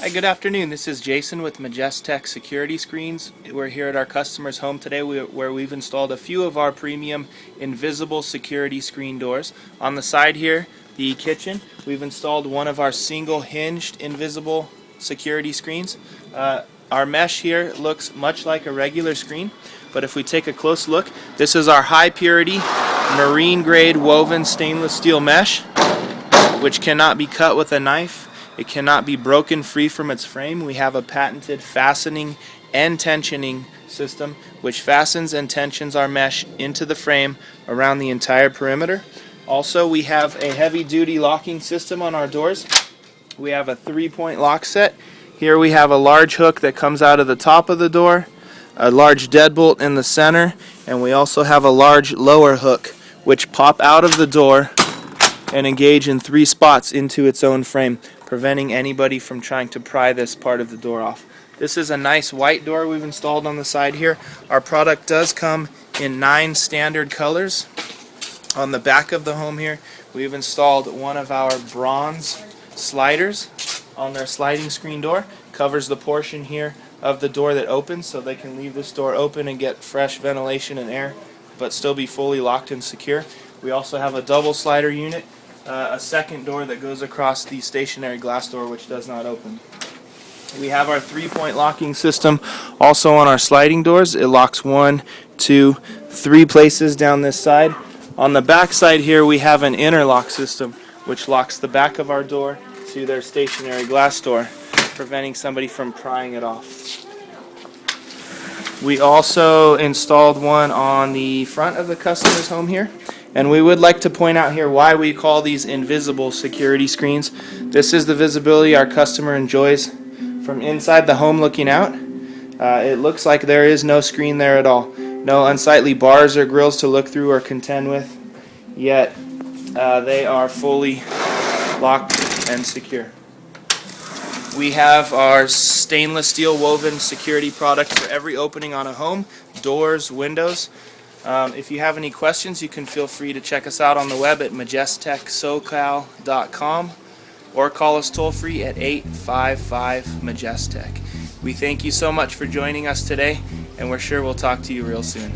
Hi, good afternoon. This is Jason with Majestec Security Screens. We're here at our customer's home today where we've installed a few of our premium invisible security screen doors. On the side here, the kitchen, we've installed one of our single hinged invisible security screens. Our mesh here looks much like a regular screen, but if we take a close look, this is our high purity marine grade woven stainless steel mesh, which cannot be cut with a knife. It cannot be broken free from its frame. We have a patented fastening and tensioning system which fastens and tensions our mesh into the frame around the entire perimeter. Also, we have a heavy-duty locking system on our doors. We have a 3-point lock set. Here we have a large hook that comes out of the top of the door, a large deadbolt in the center, and we also have a large lower hook which pop out of the door and engage in 3 spots into its own frame, preventing anybody from trying to pry this part of the door off. This is a nice white door we've installed on the side here. Our product does come in 9 standard colors. On the back of the home here, we've installed one of our bronze sliders on their sliding screen door. Covers the portion here of the door that opens, so they can leave this door open and get fresh ventilation and air, but still be fully locked and secure. We also have a double slider unit, a second door that goes across the stationary glass door, which does not open. We have our 3-point locking system also on our sliding doors. It locks 1, 2, 3 places down this side. On the back side here, we have an interlock system which locks the back of our door to their stationary glass door, preventing somebody from prying it off. We also installed one on the front of the customer's home here. And we would like to point out here why we call these invisible security screens. This is the visibility our customer enjoys from inside the home looking out. It looks like there is no screen there at all. No unsightly bars or grills to look through or contend with, yet they are fully locked and secure. We have our stainless steel woven security product for every opening on a home, doors, windows. If you have any questions, you can feel free to check us out on the web at majestecsocal.com or call us toll free at 855-MAJESTEC. We thank you so much for joining us today, and we're sure we'll talk to you real soon.